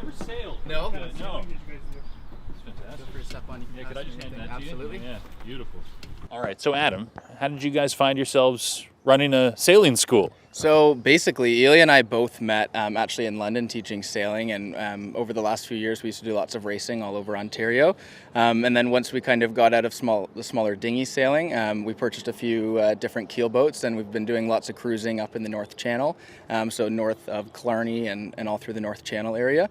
never sailed. No? No. It's fantastic. Feel free to step on. Yeah, could I just hand that to you? Absolutely. Yeah, beautiful. All right, so Adam, how did you guys find yourselves running a sailing school? So basically, Illia and I both met actually in London teaching sailing, and over the last few years we used to do lots of racing all over Ontario. And then once we kind of got out of the smaller dinghy sailing, we purchased a few different keel boats, and we've been doing lots of cruising up in the North Channel, so north of Killarney and all through the North Channel area.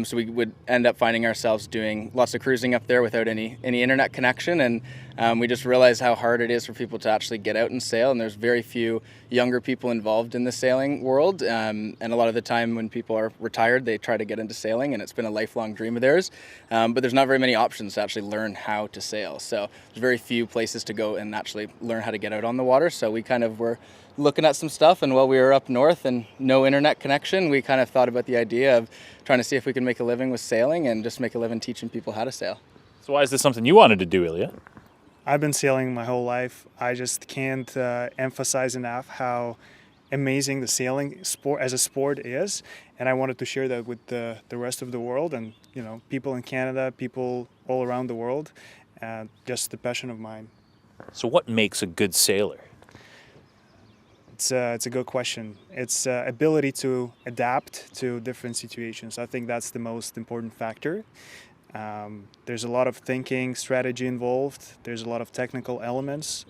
So we would end up finding ourselves doing lots of cruising up there without any internet connection, and we just realized how hard it is for people to actually get out and sail, and there's very few younger people involved in the sailing world, and a lot of the time when people are retired they try to get into sailing, and it's been a lifelong dream of theirs, but there's not very many options to actually learn how to sail, so there's very few places to go and actually learn how to get out on the water. So we kind of were looking at some stuff, and while we were up north and no internet connection, we kind of thought about the idea of trying to see if we could make a living with sailing and just make a living teaching people how to sail. So why is this something you wanted to do, Illia? I've been sailing my whole life. I just can't emphasize enough how amazing the sailing sport as a sport is, and I wanted to share that with the rest of the world, and people in Canada, people all around the world, just a passion of mine. So what makes a good sailor? It's a good question. It's ability to adapt to different situations. I think that's the most important factor. There's a lot of thinking, strategy involved. There's a lot of technical elements.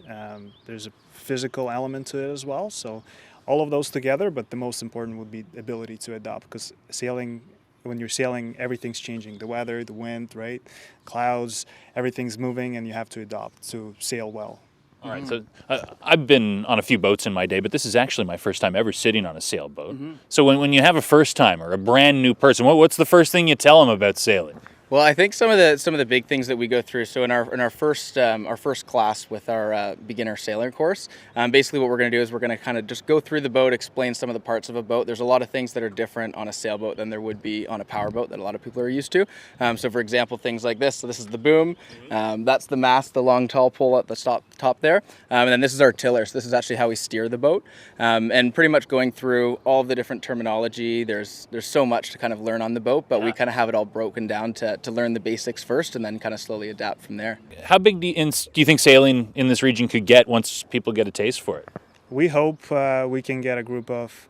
There's a physical element to it as well. So all of those together, but the most important would be the ability to adapt, because sailing, when you're sailing, everything's changing. The weather, the wind, right? Clouds, everything's moving, and you have to adapt to sail well. All right, so I've been on a few boats in my day, but this is actually my first time ever sitting on a sailboat. So when you have a first timer, a brand new person, what's the first thing you tell them about sailing? Well, I think some of the big things that we go through. So in our first class with our beginner sailor course, basically what we're going to do is we're going to kind of just go through the boat, explain some of the parts of a boat. There's a lot of things that are different on a sailboat than there would be on a powerboat that a lot of people are used to. So for example, things like this. So this is the boom. That's the mast, the long tall pole at the top there. And then this is our tiller. So this is actually how we steer the boat. And pretty much going through all of the different terminology. There's so much to kind of learn on the boat, but we kind of have it all broken down to learn the basics first and then kind of slowly adapt from there. How big do you think sailing in this region could get once people get a taste for it? We hope we can get a group of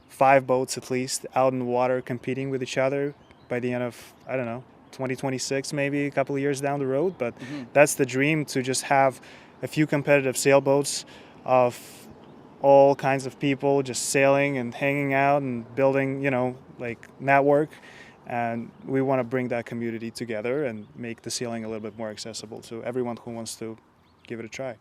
5 boats at least out in the water competing with each other by the end of, 2026, maybe a couple of years down the road. But that's the dream, to just have a few competitive sailboats of all kinds of people just sailing and hanging out and building, network. And we want to bring that community together and make the sailing a little bit more accessible to everyone who wants to give it a try.